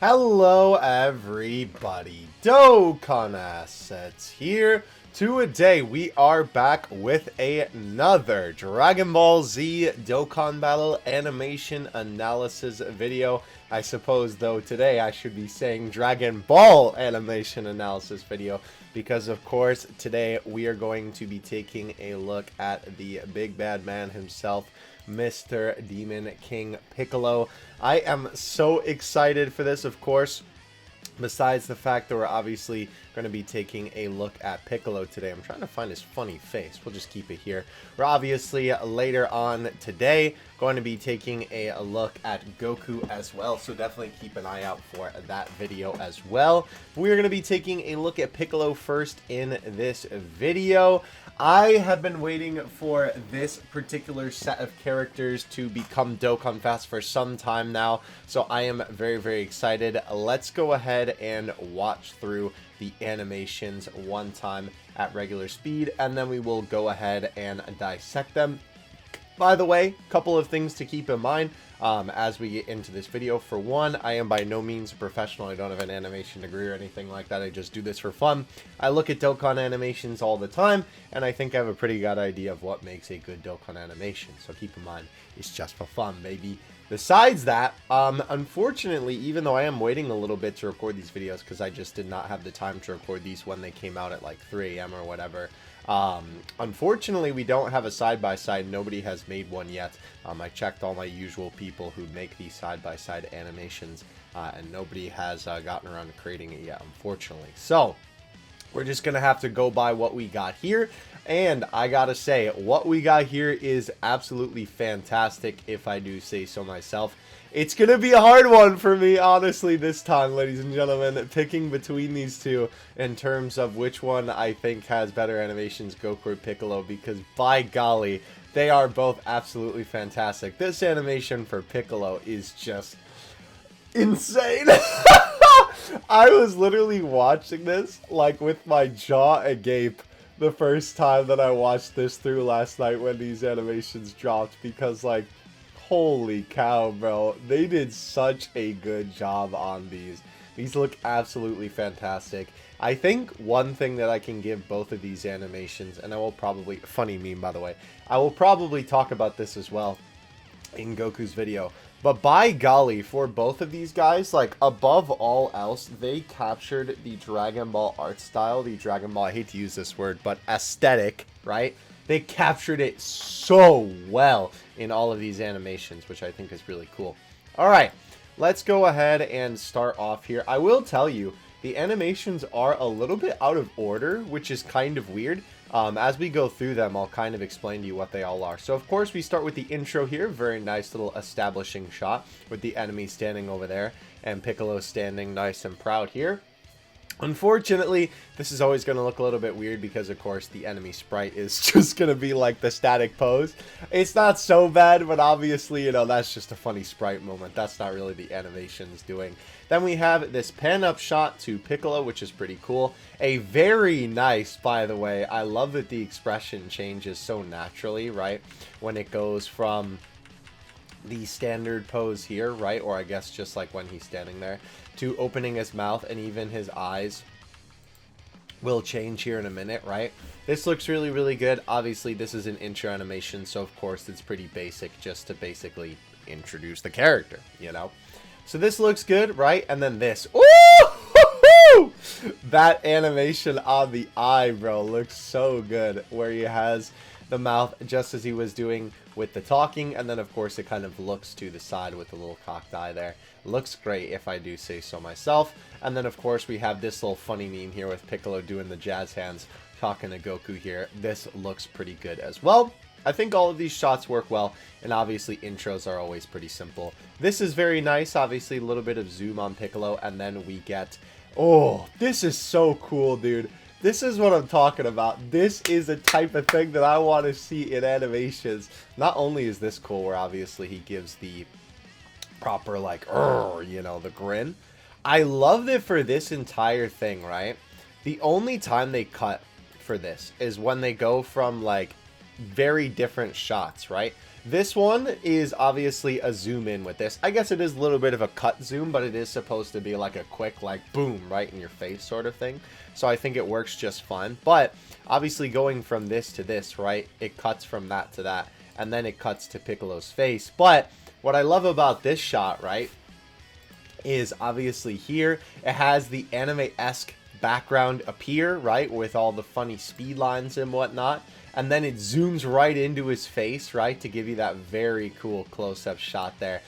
Hello everybody, Dokkan Assets here. Today we are back with another Dragon Ball Z Dokkan Battle animation analysis video. I suppose though today I should be saying Dragon Ball animation analysis video because of course today we are going to be taking a look at the big bad man himself, Mr. Demon King Piccolo. I am so excited for this, of course. Besides the fact that we're obviously going to be taking a look at Piccolo today. I'm trying to find his funny face. We'll just keep it here. We're obviously later on today going to be taking a look at Goku as well. So definitely keep an eye out for that video as well. We're going to be taking a look at Piccolo first in this video. I have been waiting for this particular set of characters to become Dokkan Fast for some time now, so I am very, very excited. Let's go ahead and watch through the animations one time at regular speed, and then we will go ahead and dissect them. By the way, a couple of things to keep in mind as we get into this video. For one, I am by no means a professional. I don't have an animation degree or anything like that. I just do this for fun. I look at Dokkan animations all the time, and I think I have a pretty good idea of what makes a good Dokkan animation. So keep in mind, it's just for fun, maybe. Besides that, unfortunately, even though I am waiting a little bit to record these videos because I just did not have the time to record these when they came out at like 3 a.m. or whatever, unfortunately, we don't have a side-by-side. Nobody has made one yet. I checked all my usual people who make these side-by-side animations, and nobody has gotten around to creating it yet, unfortunately. So, we're just going to have to go by what we got here. And I gotta say, what we got here is absolutely fantastic, if I do say so myself. It's gonna be a hard one for me, honestly, this time, ladies and gentlemen, picking between these two in terms of which one I think has better animations, Goku or Piccolo, because by golly, they are both absolutely fantastic. This animation for Piccolo is just insane. I was literally watching this, like, with my jaw agape the first time that I watched this through last night when these animations dropped, because, like, holy cow, bro, they did such a good job on these. These look absolutely fantastic. I think one thing that I can give both of these animations, and I will probably, funny meme by the way, I will probably talk about this as well in Goku's video, but by golly, for both of these guys, like, above all else, they captured the Dragon Ball art style, the Dragon Ball, I hate to use this word, but aesthetic, right? They captured it so well in all of these animations, which I think is really cool. Alright, let's go ahead and start off here. I will tell you, the animations are a little bit out of order, which is kind of weird. As we go through them, I'll kind of explain to you what they all are. So, of course, we start with the intro here. Very nice little establishing shot with the enemy standing over there and Piccolo standing nice and proud here. Unfortunately, this is always going to look a little bit weird because, of course, the enemy sprite is just going to be like the static pose. It's not so bad, but obviously, you know, that's just a funny sprite moment. That's not really the animation's doing. Then we have this pan-up shot to Piccolo, which is pretty cool. A very nice, by the way. I love that the expression changes so naturally, right? When it goes from the standard pose here, right, or I guess just like when he's standing there, to opening his mouth, and even his eyes will change here in a minute, right? This looks really, really good. Obviously, this is an intro animation, so of course it's pretty basic, just to basically introduce the character, you know? So this looks good, right? And then this. Ooh! That animation on the eye, bro, looks so good, where he has the mouth just as he was doing with the talking, and then of course it kind of looks to the side with the little cocked eye there. Looks great, if I do say so myself. And then of course we have this little funny meme here with Piccolo doing the jazz hands talking to Goku here. This looks pretty good as well. I think all of these shots work well, and obviously intros are always pretty simple. This is very nice, obviously a little bit of zoom on Piccolo, and then we get, oh, this is so cool, dude. This is what I'm talking about. This is a type of thing that I want to see in animations. Not only is this cool, where obviously he gives the proper, like, you know, the grin. I love that for this entire thing, right? The only time they cut for this is when they go from, like, very different shots, right? This one is obviously a zoom in with this. I guess it is a little bit of a cut zoom, but it is supposed to be like a quick, like, boom, right in your face sort of thing. So I think it works just fine. But obviously going from this to this, right, it cuts from that to that, and then it cuts to Piccolo's face. But what I love about this shot, right, is obviously here, it has the anime-esque background appear, right, with all the funny speed lines and whatnot. And then it zooms right into his face, right, to give you that very cool close-up shot there.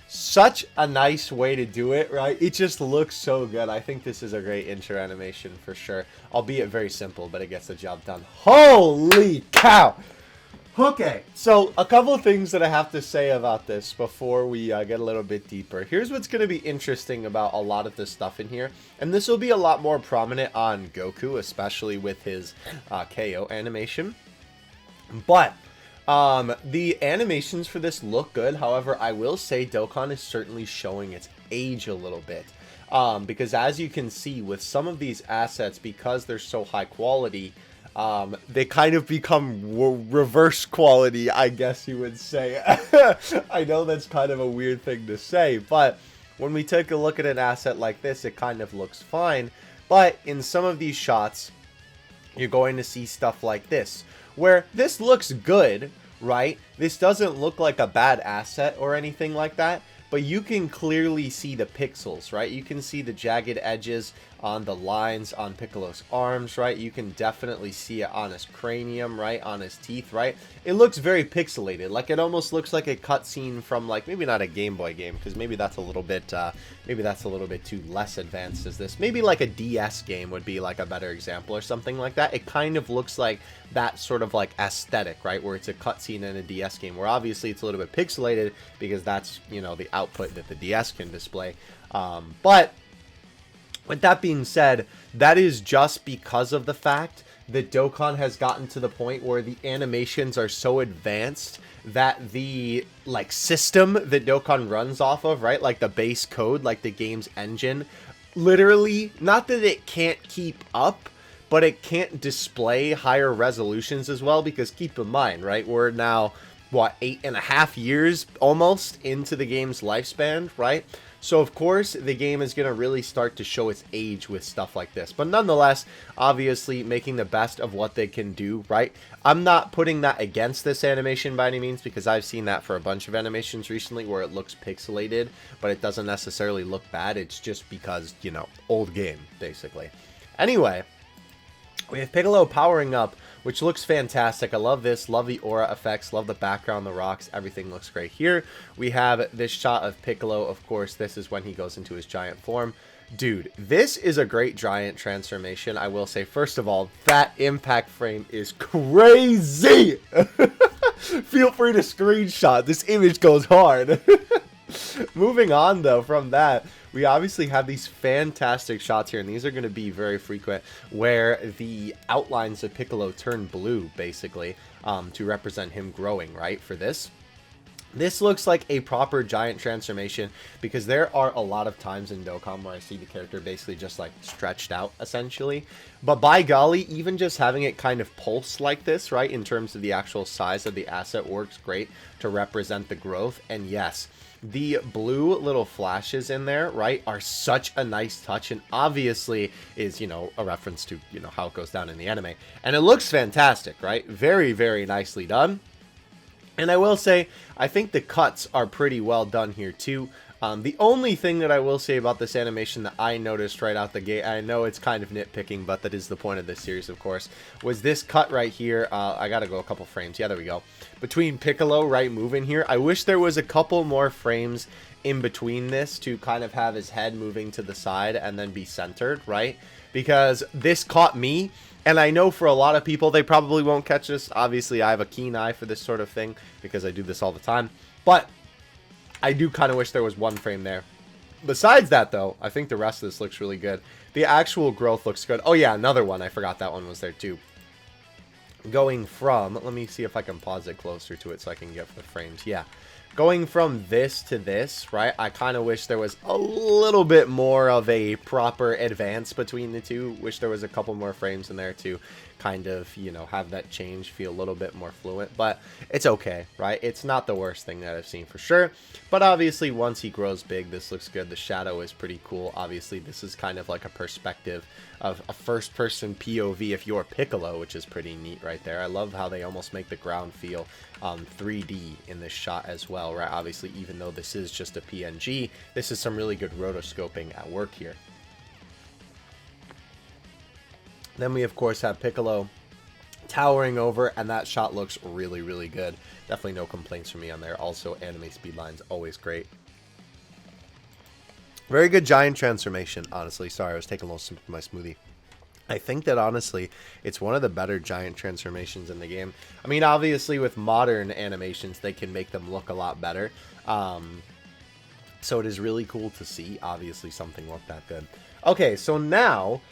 Such a nice way to do it, right? It just looks so good. I think this is a great intro animation for sure. Albeit very simple, but it gets the job done. Holy cow! Okay, so a couple of things that I have to say about this before we get a little bit deeper. Here's what's going to be interesting about a lot of this stuff in here. And this will be a lot more prominent on Goku, especially with his KO animation. But the animations for this look good. However, I will say Dokkan is certainly showing its age a little bit. Because as you can see with some of these assets, because they're so high quality, they kind of become reverse quality, I guess you would say. I know that's kind of a weird thing to say, but when we take a look at an asset like this, it kind of looks fine. But in some of these shots, you're going to see stuff like this, where this looks good, right? This doesn't look like a bad asset or anything like that, but you can clearly see the pixels, right? You can see the jagged edges on the lines on Piccolo's arms, right? You can definitely see it on his cranium, right? On his teeth, right? It looks very pixelated. Like, it almost looks like a cutscene from, like, maybe not a Game Boy game, because maybe that's a little bit too less advanced as this. Maybe like a DS game would be like a better example or something like that. It kind of looks like that sort of like aesthetic, right? Where it's a cutscene in a DS game, where obviously it's a little bit pixelated because that's, you know, the output that the DS can display. But with that being said, that is just because of the fact that Dokkan has gotten to the point where the animations are so advanced that the, like, system that Dokkan runs off of, right, like the base code, like the game's engine, literally, not that it can't keep up, but it can't display higher resolutions as well, because keep in mind, right, we're now, what, 8.5 years almost into the game's lifespan, right? So, of course, the game is going to really start to show its age with stuff like this. But nonetheless, obviously, making the best of what they can do, right? I'm not putting that against this animation by any means, because I've seen that for a bunch of animations recently where it looks pixelated, but it doesn't necessarily look bad. It's just because, you know, old game, basically. Anyway, we have Piccolo powering up, which looks fantastic. I love this. Love the aura effects. Love the background, the rocks. Everything looks great here. We have this shot of Piccolo. Of course, this is when he goes into his giant form. Dude, this is a great giant transformation. I will say, first of all, that impact frame is crazy. Feel free to screenshot. This image goes hard. Moving on, though, from that, we obviously have these fantastic shots here, and these are going to be very frequent, where the outlines of Piccolo turn blue, basically, to represent him growing, right, for this. This looks like a proper giant transformation, because there are a lot of times in Dokkan where I see the character basically just, like, stretched out, essentially. But by golly, even just having it kind of pulse like this, right, in terms of the actual size of the asset works great to represent the growth. And yes, the blue little flashes in there, right, are such a nice touch, and obviously is, you know, a reference to, you know, how it goes down in the anime. And it looks fantastic, right? Very, very nicely done. And I will say, I think the cuts are pretty well done here too. The only thing that I will say about this animation that I noticed right out the gate, I know it's kind of nitpicking, but that is the point of this series, of course, was this cut right here. I gotta go a couple frames. Yeah, there we go. Between Piccolo, right, moving here. I wish there was a couple more frames in between this to kind of have his head moving to the side and then be centered, right? Because this caught me, and I know for a lot of people, they probably won't catch this. Obviously, I have a keen eye for this sort of thing because I do this all the time. But I do kind of wish there was one frame there. Besides that, though, I think the rest of this looks really good. The actual growth looks good. Oh, yeah, another one. I forgot that one was there, too. Going from... Let me see if I can pause it closer to it so I can get the frames. Yeah. Going from this to this, right, I kind of wish there was a little bit more of a proper advance between the two. Wish there was a couple more frames in there to kind of, you know, have that change feel a little bit more fluent, but it's okay, right? It's not the worst thing that I've seen for sure, but obviously once he grows big, this looks good. The shadow is pretty cool. Obviously this is kind of like a perspective of a first-person POV if you're Piccolo, which is pretty neat right there. I love how they almost make the ground feel 3D in this shot as well, right? Obviously, even though this is just a PNG, this is some really good rotoscoping at work here. Then we, of course, have Piccolo towering over, and that shot looks really, really good. Definitely no complaints from me on there. Also, anime speed lines, always great. Very good giant transformation, honestly. Sorry, I was taking a little sip of my smoothie. I think that, honestly, it's one of the better giant transformations in the game. I mean, obviously, with modern animations, they can make them look a lot better. So it is really cool to see, obviously, something look that good. Okay, so now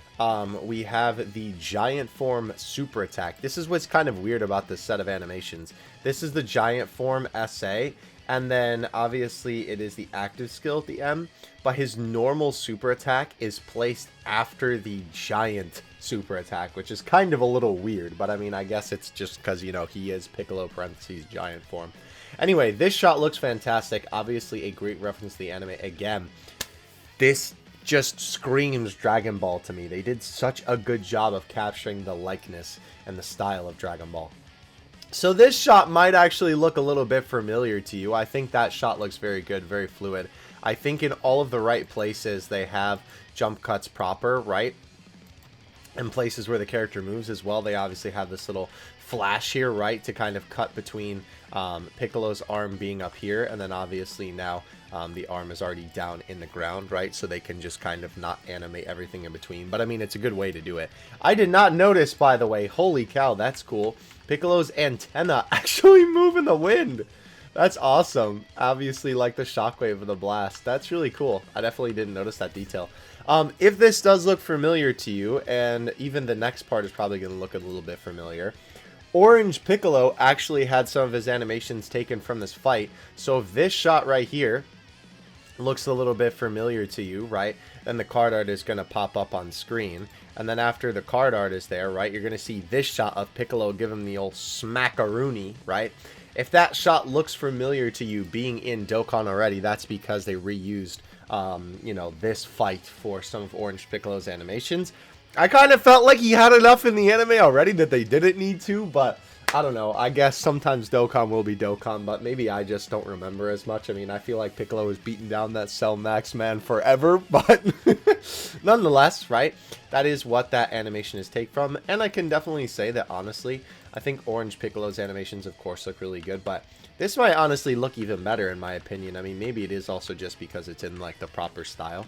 we have the giant form super attack. This is what's kind of weird about this set of animations. This is the giant form SA, and then obviously it is the active skill at the M, but his normal super attack is placed after the giant super attack, which is kind of a little weird, but I mean, I guess it's just because, you know, he is Piccolo parentheses giant form. Anyway, this shot looks fantastic. Obviously a great reference to the anime. Again, this just screams Dragon Ball to me. They did such a good job of capturing the likeness and the style of Dragon Ball. So this shot might actually look a little bit familiar to you. I think that shot looks very good, very fluid. I think in all of the right places they have jump cuts proper, right? And places where the character moves as well. They obviously have this little flash here, right, to kind of cut between Piccolo's arm being up here, and then obviously now the arm is already down in the ground, right? So they can just kind of not animate everything in between. But I mean, it's a good way to do it. I did not notice, by the way. Holy cow, that's cool. Piccolo's antenna actually move in the wind. That's awesome. Obviously, like the shockwave of the blast. That's really cool. I definitely didn't notice that detail. If this does look familiar to you, and even the next part is probably going to look a little bit familiar, Orange Piccolo actually had some of his animations taken from this fight. So if this shot right here looks a little bit familiar to you, right, then the card art is going to pop up on screen. And then after the card art is there, right, you're going to see this shot of Piccolo give him the old smackaroony, right? If that shot looks familiar to you being in Dokkan already, that's because they reused, you know, this fight for some of Orange Piccolo's animations. I kind of felt like he had enough in the anime already that they didn't need to, but I don't know. I guess sometimes Dokkan will be Dokkan, but maybe I just don't remember as much. I mean, I feel like Piccolo was beating down that Cell Max man forever, but nonetheless, right? That is what that animation is taken from, and I can definitely say that, honestly, I think Orange Piccolo's animations, of course, look really good, but this might honestly look even better, in my opinion. I mean, maybe it is also just because it's in, like, the proper style.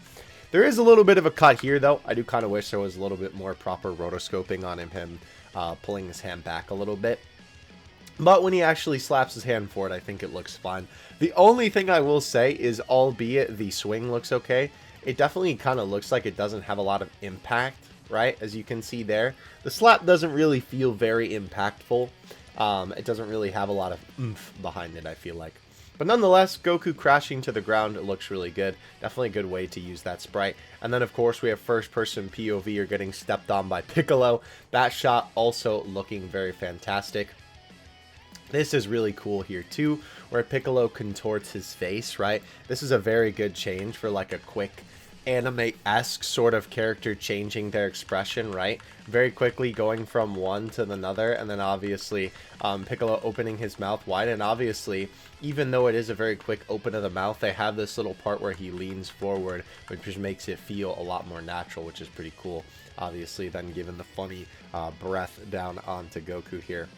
There is a little bit of a cut here, though. I do kind of wish there was a little bit more proper rotoscoping on him pulling his hand back a little bit. But when he actually slaps his hand forward, I think it looks fine. The only thing I will say is, albeit the swing looks okay, it definitely kind of looks like it doesn't have a lot of impact, right? As you can see there. The slap doesn't really feel very impactful. It doesn't really have a lot of oomph behind it, I feel like. But nonetheless, Goku crashing to the ground, it looks really good. Definitely a good way to use that sprite. And then, of course, we have first-person POV. You're getting stepped on by Piccolo. That shot also looking very fantastic. This is really cool here, too, where Piccolo contorts his face, right? This is a very good change for, like, a quick anime-esque sort of character changing their expression, right? Very quickly going from one to another, and then obviously Piccolo opening his mouth wide, and obviously, even though it is a very quick open of the mouth, they have this little part where he leans forward, which just makes it feel a lot more natural, which is pretty cool. Obviously, then given the funny breath down onto Goku here.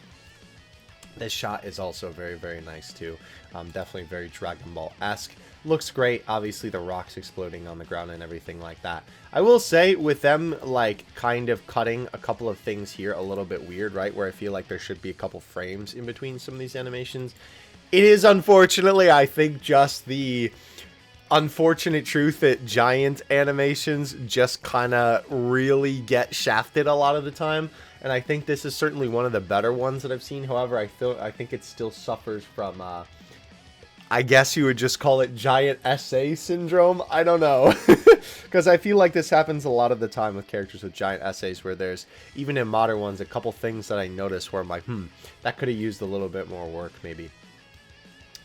This shot is also very, very nice too. Definitely very Dragon Ball-esque. Looks great. Obviously, the rocks exploding on the ground and everything like that. I will say, with them, like, kind of cutting a couple of things here a little bit weird, right? Where I feel like there should be a couple frames in between some of these animations. It is, unfortunately, I think, just the unfortunate truth that giant animations just kind of really get shafted a lot of the time. And I think this is certainly one of the better ones that I've seen. However, I think it still suffers from I guess you would just call it giant SA syndrome. I don't know. Because I feel like this happens a lot of the time with characters with giant SAs, where there's, even in modern ones, a couple things that I notice where I'm like, that could have used a little bit more work, maybe.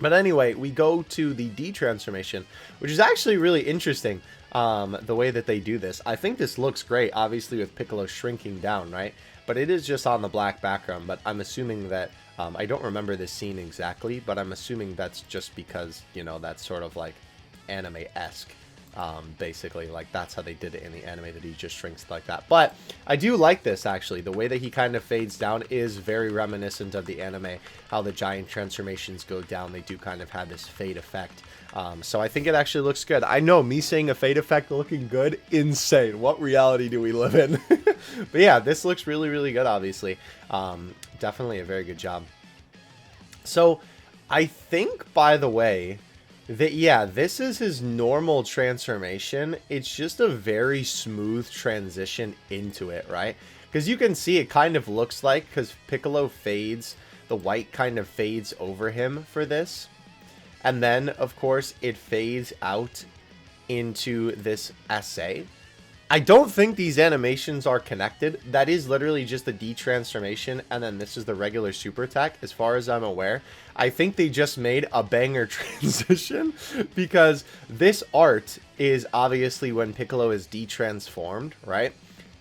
But anyway, we go to the D transformation, which is actually really interesting, the way that they do this. I think this looks great, obviously, with Piccolo shrinking down, right? But it is just on the black background, but I'm assuming that, I don't remember this scene exactly, but I'm assuming that's just because, you know, that's sort of like anime-esque. Basically, like, that's how they did it in the anime, that he just shrinks like that. But I do like this, actually. The way that he kind of fades down is very reminiscent of the anime, how the giant transformations go down. They do kind of have this fade effect. So I think it actually looks good. I know, me saying a fade effect looking good, insane. What reality do we live in? But yeah, this looks really, really good, obviously. Definitely a very good job. So I think, by the way, that, yeah, this is his normal transformation. It's just a very smooth transition into it, right? Because you can see it kind of looks like, because Piccolo fades, the white kind of fades over him for this. And then, of course, it fades out into this SA. I don't think these animations are connected. That is literally just the D transformation, and then this is the regular super attack, as far as I'm aware. I think they just made a banger transition, because this art is obviously when Piccolo is de-transformed, right?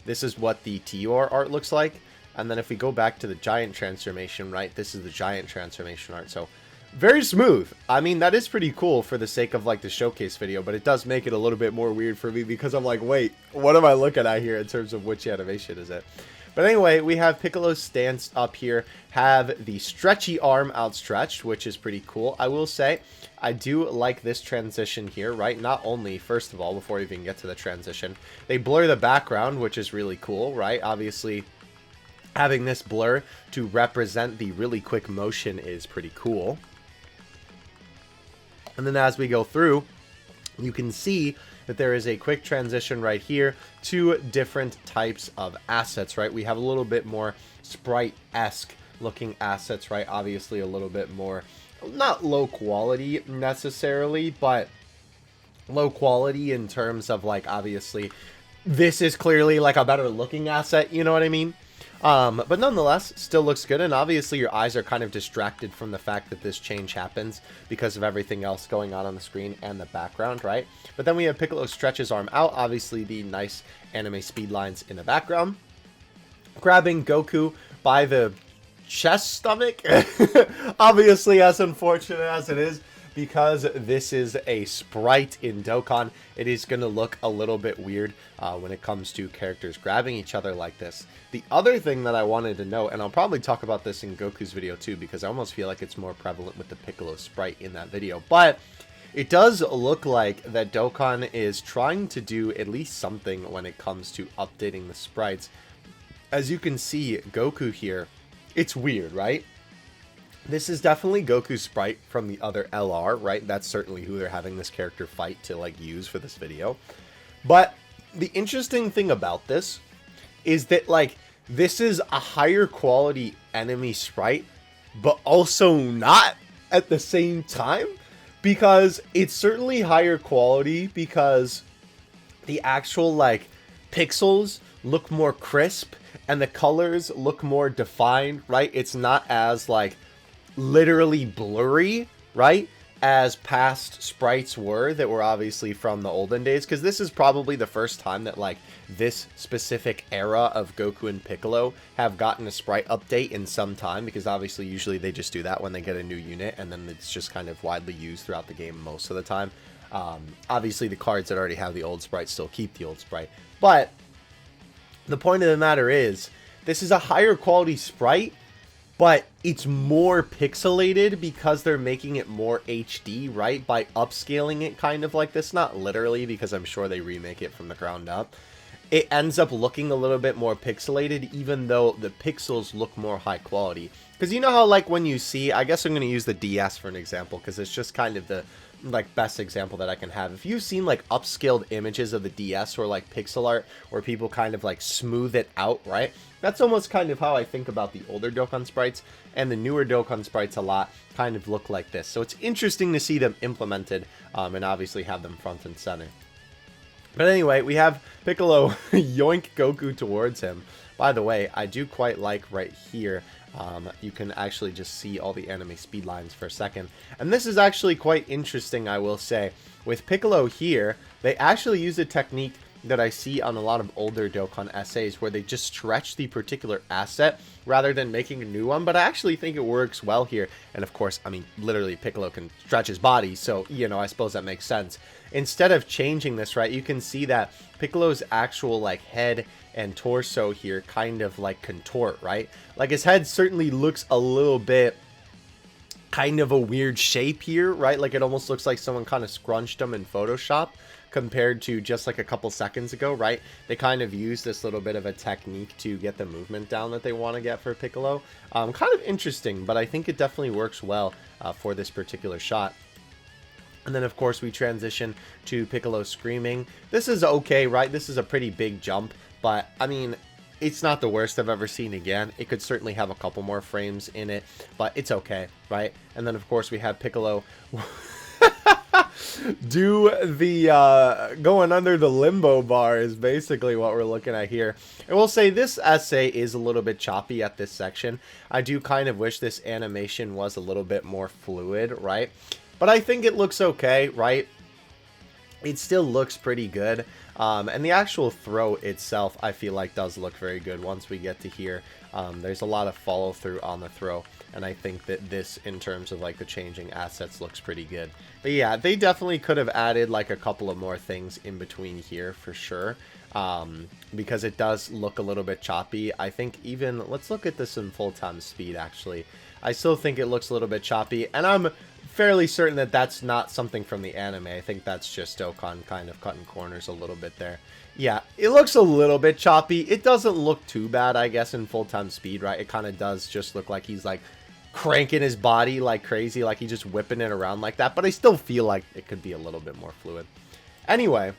This is what the TUR art looks like. And then if we go back to the giant transformation, right, this is the giant transformation art. So very smooth. I mean, that is pretty cool for the sake of, like, the showcase video, but it does make it a little bit more weird for me, because I'm like, wait, what am I looking at here in terms of which animation is it? But anyway, we have Piccolo's stance up here, have the stretchy arm outstretched, which is pretty cool. I will say, I do like this transition here, right? Not only, first of all, before we even get to the transition, they blur the background, which is really cool, right? Obviously, having this blur to represent the really quick motion is pretty cool. And then as we go through, you can see that there is a quick transition right here to different types of assets, right? We have a little bit more sprite-esque looking assets, right? Obviously a little bit more, not low quality necessarily, but low quality in terms of, like, obviously this is clearly like a better looking asset, you know what I mean? But nonetheless, still looks good, and obviously your eyes are kind of distracted from the fact that this change happens because of everything else going on the screen and the background, right? But then we have Piccolo stretch his arm out, obviously the nice anime speed lines in the background. Grabbing Goku by the chest stomach, obviously as unfortunate as it is, because this is a sprite in Dokkan, it is going to look a little bit weird when it comes to characters grabbing each other like this. The other thing that I wanted to note, and I'll probably talk about this in Goku's video too, because I almost feel like it's more prevalent with the Piccolo sprite in that video, but it does look like that Dokkan is trying to do at least something when it comes to updating the sprites. As you can see, Goku here, it's weird, right? This is definitely Goku's sprite from the other LR, right? That's certainly who they're having this character fight to, like, use for this video. But the interesting thing about this is that, like, this is a higher quality enemy sprite, but also not at the same time, because it's certainly higher quality because the actual, like, pixels look more crisp and the colors look more defined, right? It's not as, like, literally blurry, right, as past sprites were that were obviously from the olden days, because this is probably the first time that, like, this specific era of Goku and Piccolo have gotten a sprite update in some time, because obviously usually they just do that when they get a new unit, and then it's just kind of widely used throughout the game most of the time. Obviously the cards that already have the old sprite still keep the old sprite, but the point of the matter is, this is a higher quality sprite, but it's more pixelated because they're making it more HD, right? By upscaling it kind of like this. Not literally, because I'm sure they remake it from the ground up. It ends up looking a little bit more pixelated, even though the pixels look more high quality. Because you know how, like, when you see, I guess I'm going to use the DS for an example, because it's just kind of the like best example that I can have. If you've seen like upscaled images of the DS or like pixel art where people kind of like smooth it out, right? That's almost kind of how I think about the older Dokkan sprites, and the newer Dokkan sprites a lot kind of look like this. So it's interesting to see them implemented and obviously have them front and center. But anyway, we have Piccolo yoink Goku towards him. By the way, I do quite like right here. You can actually just see all the anime speed lines for a second. And this is actually quite interesting, I will say. With Piccolo here, they actually use a technique that I see on a lot of older Dokkan essays where they just stretch the particular asset rather than making a new one. But I actually think it works well here. And of course, I mean, literally Piccolo can stretch his body. So, you know, I suppose that makes sense. Instead of changing this, right, you can see that Piccolo's actual like head and torso here kind of like contort, right? Like his head certainly looks a little bit kind of a weird shape here, right? Like it almost looks like someone kind of scrunched him in Photoshop compared to just like a couple seconds ago, right? They kind of use this little bit of a technique to get the movement down that they want to get for Piccolo. Kind of interesting, but I think it definitely works well for this particular shot. And then, of course, we transition to Piccolo screaming. This is okay, right? This is a pretty big jump, but, I mean, it's not the worst I've ever seen again. It could certainly have a couple more frames in it, but it's okay, right? And then, of course, we have Piccolo do the going under the limbo bar is basically what we're looking at here. I will say this essay is a little bit choppy at this section. I do kind of wish this animation was a little bit more fluid, right? But I think it looks okay, right? It still looks pretty good. And the actual throw itself, I feel like, does look very good once we get to here. There's a lot of follow through on the throw. And I think that this, in terms of like the changing assets, looks pretty good. But yeah, they definitely could have added like a couple of more things in between here for sure. Because it does look a little bit choppy. I think even, let's look at this in full-time speed actually. I still think it looks a little bit choppy. And I'm fairly certain that that's not something from the anime. I think that's just Dokkan kind of cutting corners a little bit there. Yeah, it looks a little bit choppy. It doesn't look too bad, I guess, in full-time speed, right? It kind of does just look like he's like cranking his body like crazy, like he's just whipping it around like that. But I still feel like it could be a little bit more fluid. Anyway,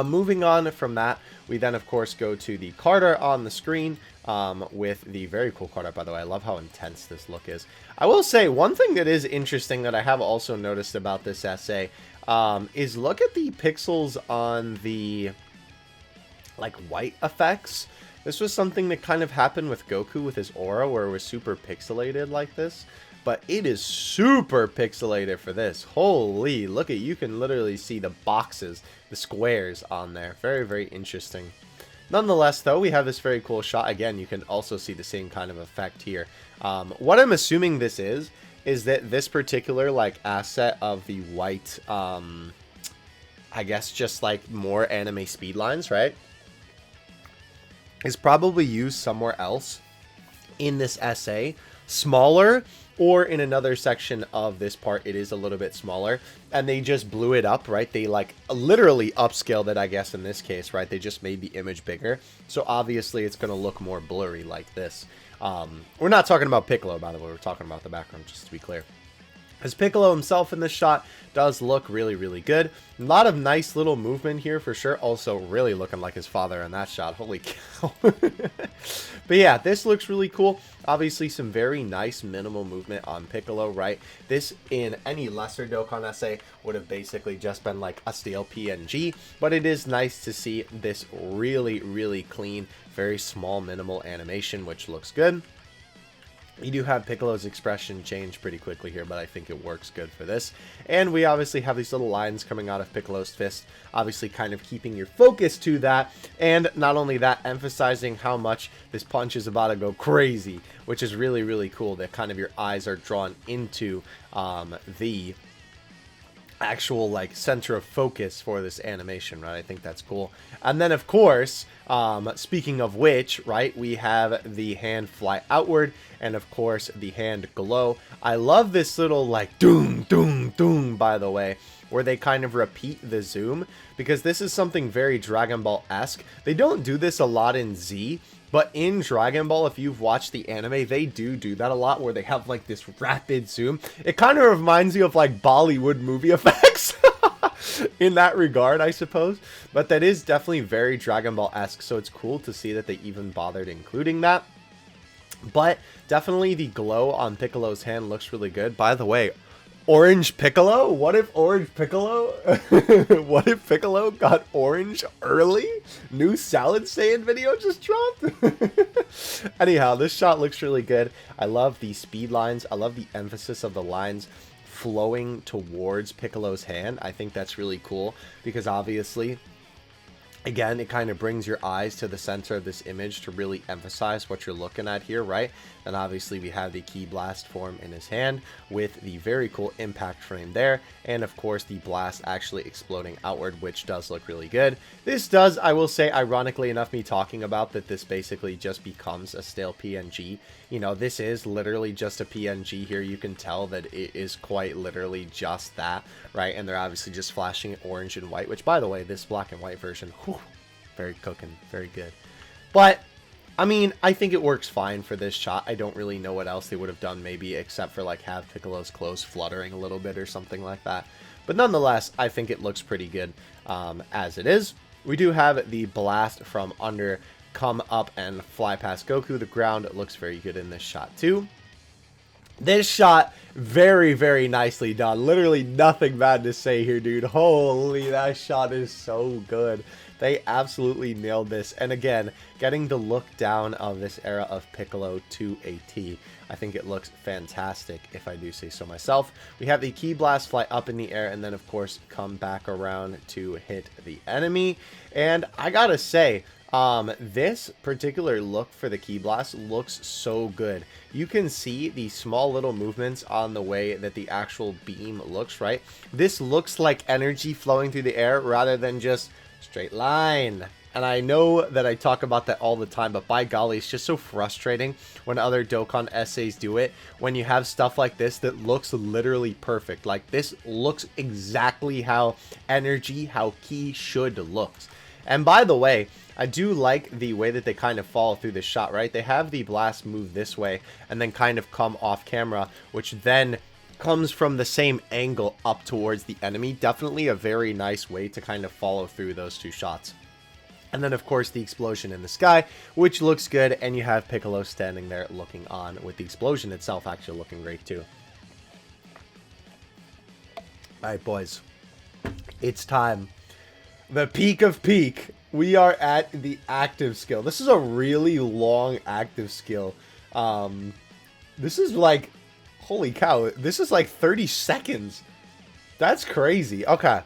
moving on from that, we then, of course, go to the card art on the screen with the very cool card art, by the way. I love how intense this look is. I will say, one thing that is interesting that I have also noticed about this essay is look at the pixels on the, like, white effects. This was something that kind of happened with Goku with his aura, where it was super pixelated like this. But it is super pixelated for this. Holy, look at, you can literally see the boxes, the squares on there. Very, very interesting. Nonetheless, though, we have this very cool shot. Again, you can also see the same kind of effect here. What I'm assuming this is that this particular, like, asset of the white, I guess just, like, more anime speed lines, right, is probably used somewhere else in this essay. Smaller, or in another section of this part, it is a little bit smaller, and they just blew it up, right? They, like, literally upscaled it, I guess, in this case, right? They just made the image bigger, so obviously it's going to look more blurry like this. We're not talking about Piccolo, by the way. We're talking about the background, just to be clear. As Piccolo himself in this shot does look really, really good. A lot of nice little movement here for sure. Also really looking like his father in that shot. Holy cow. But yeah, this looks really cool. Obviously some very nice minimal movement on Piccolo, right? This in any lesser Dokkan essay would have basically just been like a stale PNG. But it is nice to see this really, really clean, very small minimal animation, which looks good. You do have Piccolo's expression change pretty quickly here, but I think it works good for this. And we obviously have these little lines coming out of Piccolo's fist, obviously kind of keeping your focus to that. And not only that, emphasizing how much this punch is about to go crazy, which is really, really cool that kind of your eyes are drawn into the actual like center of focus for this animation, right? I think that's cool. And then of course, speaking of which, right, we have the hand fly outward and of course the hand glow. I love this little like doom doom doom, by the way, where they kind of repeat the zoom, because this is something very Dragon Ball-esque. They don't do this a lot in Z, But in Dragon Ball, if you've watched the anime, they do that a lot, where they have like this rapid zoom. It kind of reminds you of like Bollywood movie effects in that regard, I suppose. But that is definitely very Dragon Ball-esque, so it's cool to see that they even bothered including that. But definitely the glow on Piccolo's hand looks really good. By the way, Orange Piccolo? What if Orange Piccolo? What if Piccolo got orange early? New Salad Saiyan video just dropped? Anyhow, this shot looks really good. I love the speed lines. I love the emphasis of the lines flowing towards Piccolo's hand. I think that's really cool because obviously, again, it kind of brings your eyes to the center of this image to really emphasize what you're looking at here, right? And obviously we have the Ki Blast form in his hand with the very cool impact frame there. And of course the blast actually exploding outward, which does look really good. This does, I will say, ironically enough, me talking about that this basically just becomes a stale PNG. You know, this is literally just a PNG here. You can tell that it is quite literally just that, right? And they're obviously just flashing it orange and white, which, by the way, this black and white version, whew, very cooking, very good. But I mean, I think it works fine for this shot. I don't really know what else they would have done, maybe, except for like have Piccolo's clothes fluttering a little bit or something like that. But nonetheless, I think it looks pretty good as it is. We do have the blast from under come up and fly past Goku. The ground looks very good in this shot too. This shot, very, very nicely done. Literally nothing bad to say here, dude. Holy, that shot is so good. They absolutely nailed this. And again, getting the look down of this era of Piccolo to a T, I think it looks fantastic, if I do say so myself. We have the Ki Blast fly up in the air and then, of course, come back around to hit the enemy. And I gotta say, this particular look for the Ki Blast looks so good. You can see the small little movements on the way that the actual beam looks, right? This looks like energy flowing through the air rather than just straight line. And I know that I talk about that all the time, but by golly, it's just so frustrating when other Dokkan essays do it, when you have stuff like this that looks literally perfect. Like, this looks exactly how energy, how ki should look. And by the way, I do like the way that they kind of follow through this shot, right? They have the blast move this way and then kind of come off camera, which then comes from the same angle up towards the enemy. Definitely a very nice way to kind of follow through those two shots. And then, of course, the explosion in the sky, which looks good. And you have Piccolo standing there looking on with the explosion itself actually looking great too. All right, boys. It's time. The peak of peak. We are at the active skill. This is a really long active skill. This is like, holy cow, this is like 30 seconds. That's crazy. Okay.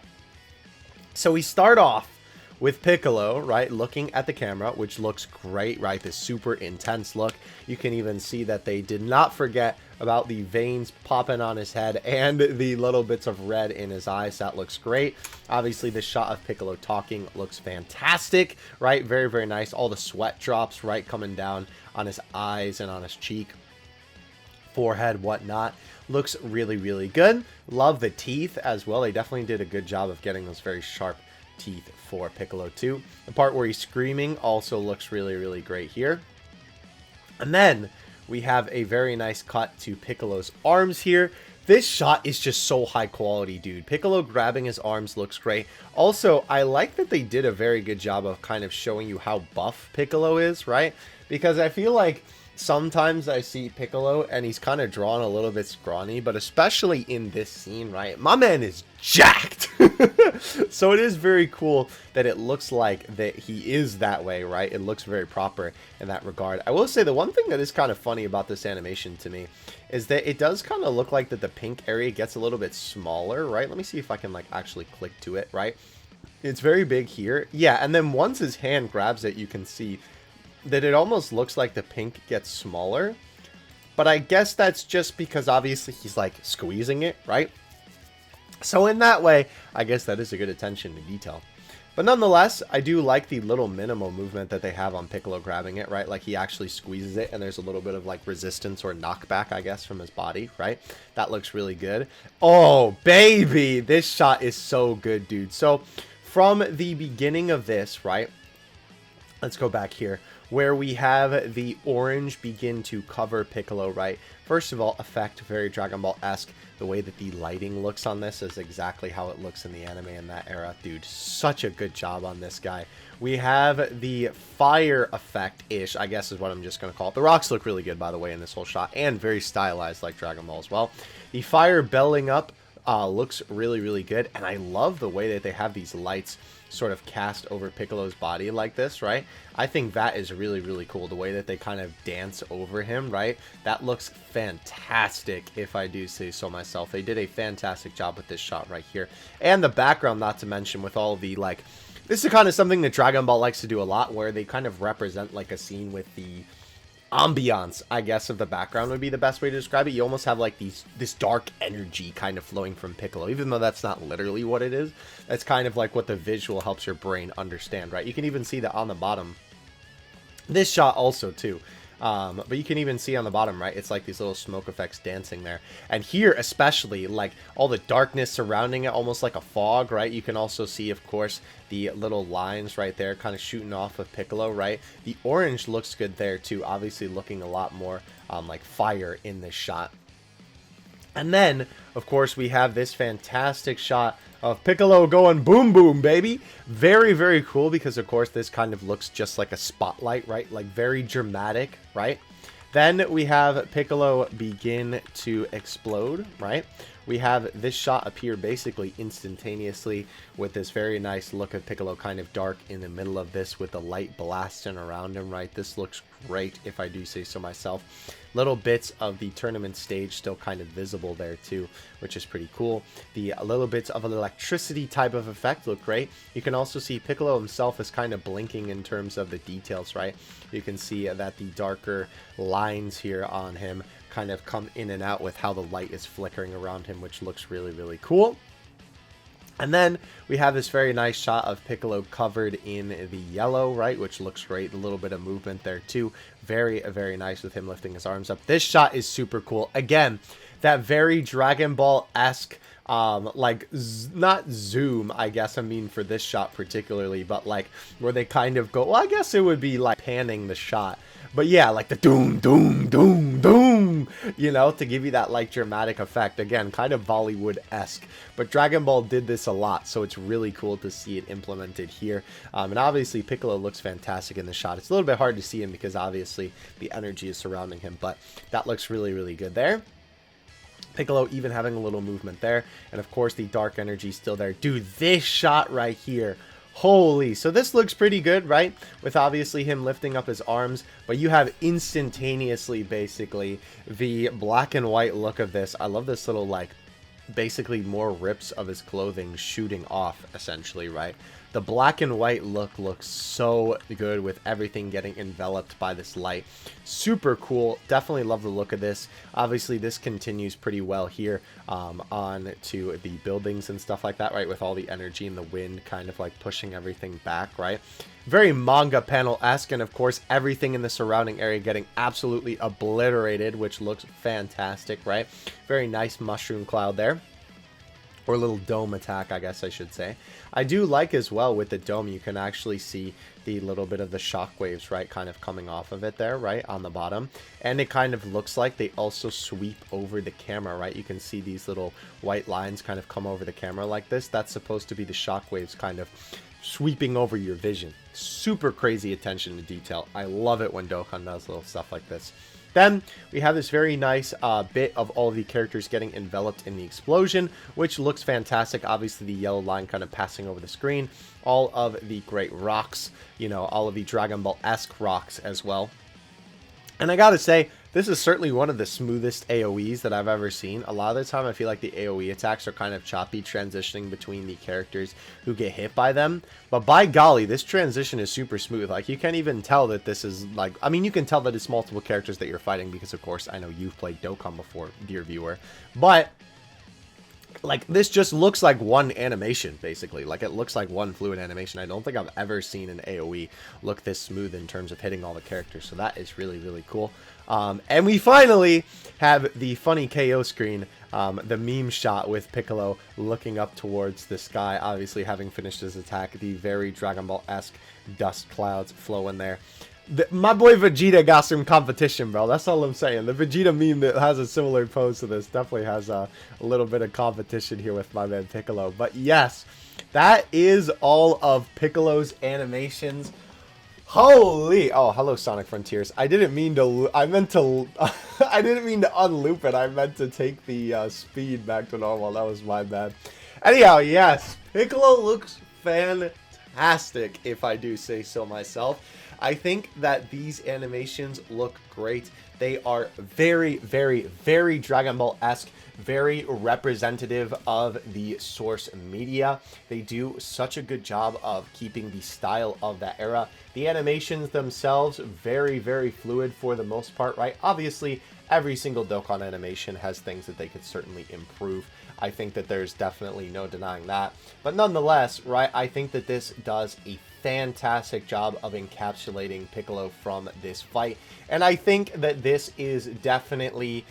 So we start off with Piccolo, right, looking at the camera, which looks great, right? This super intense look. You can even see that they did not forget about the veins popping on his head and the little bits of red in his eyes. That looks great. Obviously, the shot of Piccolo talking looks fantastic, right? Very, very nice. All the sweat drops, right, coming down on his eyes and on his cheek, forehead, whatnot. Looks really, really good. Love the teeth as well. They definitely did a good job of getting those very sharp teeth for Piccolo too. The part where he's screaming also looks really, really great here. And then we have a very nice cut to Piccolo's arms here. This shot is just so high quality, dude. Piccolo grabbing his arms looks great. Also, I like that they did a very good job of kind of showing you how buff Piccolo is, right? Because I feel like sometimes I see Piccolo and he's kind of drawn a little bit scrawny, but especially in this scene, right? My man is jacked. So it is very cool that it looks like that he is that way, right? It looks very proper in that regard. I will say the one thing that is kind of funny about this animation to me is that it does kind of look like that the pink area gets a little bit smaller, right? Let me see if I can like actually click to it, right? It's very big here. Yeah, and then once his hand grabs it, you can see that it almost looks like the pink gets smaller. But I guess that's just because obviously he's like squeezing it, right? So in that way, I guess that is a good attention to detail. But nonetheless, I do like the little minimal movement that they have on Piccolo grabbing it, right? Like he actually squeezes it and there's a little bit of like resistance or knockback, I guess, from his body, right? That looks really good. Oh, baby! This shot is so good, dude. So from the beginning of this, right? let's go back here, where we have the orange begin to cover Piccolo, right? First of all, effect, very Dragon Ball-esque. The way that the lighting looks on this is exactly how it looks in the anime in that era. Dude, such a good job on this guy. We have the fire effect-ish, I guess is what I'm just going to call it. The rocks look really good, by the way, in this whole shot, and very stylized like Dragon Ball as well. The fire belling up looks really, really good, and I love the way that they have these lights sort of cast over Piccolo's body like this, right? I think that is really, really cool. The way that they kind of dance over him, right? That looks fantastic, if I do say so myself. They did a fantastic job with this shot right here. And the background, not to mention, with all the, like, this is kind of something that Dragon Ball likes to do a lot, where they kind of represent, like, a scene with the ambiance, I guess, of the background would be the best way to describe it. You almost have like this dark energy kind of flowing from Piccolo, even though that's not literally what it is. That's kind of like what the visual helps your brain understand, right? You can even see that on the bottom. This shot also too. But you can even see on the bottom, right? It's like these little smoke effects dancing there. And here, especially, like all the darkness surrounding it, almost like a fog, right? You can also see, of course, the little lines right there kind of shooting off of Piccolo, right? The orange looks good there too, obviously looking a lot more like fire in this shot. And then, of course, we have this fantastic shot of Piccolo going boom boom, baby. Very, very cool, because of course this kind of looks just like a spotlight, right? Like very dramatic, right? Then we have Piccolo begin to explode, right? We have this shot appear basically instantaneously with this very nice look of Piccolo kind of dark in the middle of this with the light blasting around him, right? This looks great, if I do say so myself. Little bits of the tournament stage still kind of visible there too, which is pretty cool. The little bits of an electricity type of effect look great. You can also see Piccolo himself is kind of blinking in terms of the details, right? You can see that the darker lines here on him kind of come in and out with how the light is flickering around him, which looks really, really cool. And then we have this very nice shot of Piccolo covered in the yellow, right, which looks great. A little bit of movement there too. Very, very nice with him lifting his arms up. This shot is super cool. Again, that very Dragon Ball-esque, like, not zoom, I guess I mean for this shot particularly, but like where they kind of go, well, I guess it would be like panning the shot. But yeah, like the doom, doom, doom, doom, you know, to give you that like dramatic effect. Again, kind of Bollywood-esque. But Dragon Ball did this a lot, so it's really cool to see it implemented here. And obviously, Piccolo looks fantastic in the shot. It's a little bit hard to see him because obviously the energy is surrounding him, but that looks really, really good there. Piccolo even having a little movement there. And of course, the dark energy still there. Dude, this shot right here. Holy, so this looks pretty good, right? With obviously him lifting up his arms, but you have instantaneously basically the black and white look of this. I love this little like basically more rips of his clothing shooting off essentially, right? The black and white look looks so good with everything getting enveloped by this light. Super cool. Definitely love the look of this. Obviously, this continues pretty well here on to the buildings and stuff like that, right? With all the energy and the wind kind of like pushing everything back, right? Very manga panel-esque, and of course, everything in the surrounding area getting absolutely obliterated, which looks fantastic, right? Very nice mushroom cloud there. Or little dome attack, I guess I should say. I do like as well with the dome, you can actually see the little bit of the shockwaves, right, kind of coming off of it there, right, on the bottom. And it kind of looks like they also sweep over the camera, right? You can see these little white lines kind of come over the camera like this. That's supposed to be the shockwaves kind of sweeping over your vision. Super crazy attention to detail. I love it when Dokkan does little stuff like this. Then we have this very nice bit of all of the characters getting enveloped in the explosion, which looks fantastic. Obviously, the yellow line kind of passing over the screen. All of the great rocks, you know, all of the Dragon Ball-esque rocks as well. And I gotta say, this is certainly one of the smoothest AoEs that I've ever seen. A lot of the time, I feel like the AoE attacks are kind of choppy, transitioning between the characters who get hit by them. But by golly, this transition is super smooth. Like, you can't even tell that this is, like, I mean, you can tell that it's multiple characters that you're fighting because, of course, I know you've played Dokkan before, dear viewer. But like, this just looks like one animation, basically. Like, it looks like one fluid animation. I don't think I've ever seen an AoE look this smooth in terms of hitting all the characters, so that is really, really cool. And we finally have the funny KO screen, the meme shot with Piccolo looking up towards the sky, obviously having finished his attack, the very Dragon Ball-esque dust clouds flowing there. My boy Vegeta got some competition, bro. That's all I'm saying. The Vegeta meme that has a similar pose to this definitely has a little bit of competition here with my man Piccolo. But yes, that is all of Piccolo's animations. Holy! Oh, hello, Sonic Frontiers. I didn't mean to. I meant to. I didn't mean to unloop it. I meant to take the speed back to normal. That was my bad. Anyhow, yes, Piccolo looks fantastic, if I do say so myself. I think that these animations look great. They are very, very, very Dragon Ball-esque, very representative of the source media. They do such a good job of keeping the style of that era. The animations themselves, very, very fluid for the most part, right? Obviously, every single Dokkan animation has things that they could certainly improve. I think that there's definitely no denying that. But nonetheless, right, I think that this does a fantastic job of encapsulating Piccolo from this fight. And I think that this is definitely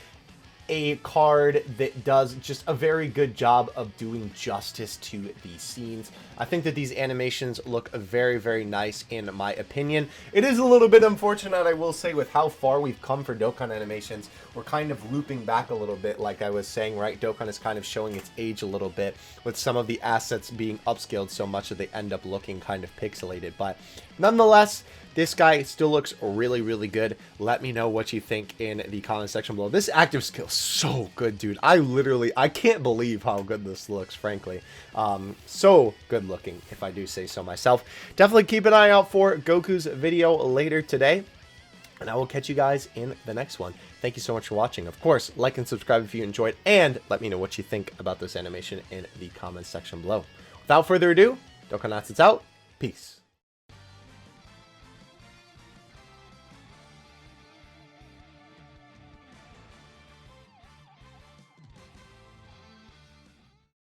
a card that does just a very good job of doing justice to these scenes. I think that these animations look very, very nice in my opinion. It is a little bit unfortunate, I will say, with how far we've come for Dokkan animations. We're kind of looping back a little bit, like I was saying, right? Dokkan is kind of showing its age a little bit with some of the assets being upscaled so much that they end up looking kind of pixelated. But nonetheless, this guy still looks really, really good. Let me know what you think in the comment section below. This active skill is so good, dude. I can't believe how good this looks, frankly. So good looking, if I do say so myself. Definitely keep an eye out for Goku's video later today, and I will catch you guys in the next one. Thank you so much for watching. Of course, like and subscribe if you enjoyed, and let me know what you think about this animation in the comments section below. Without further ado, Dokkan it's out. Peace.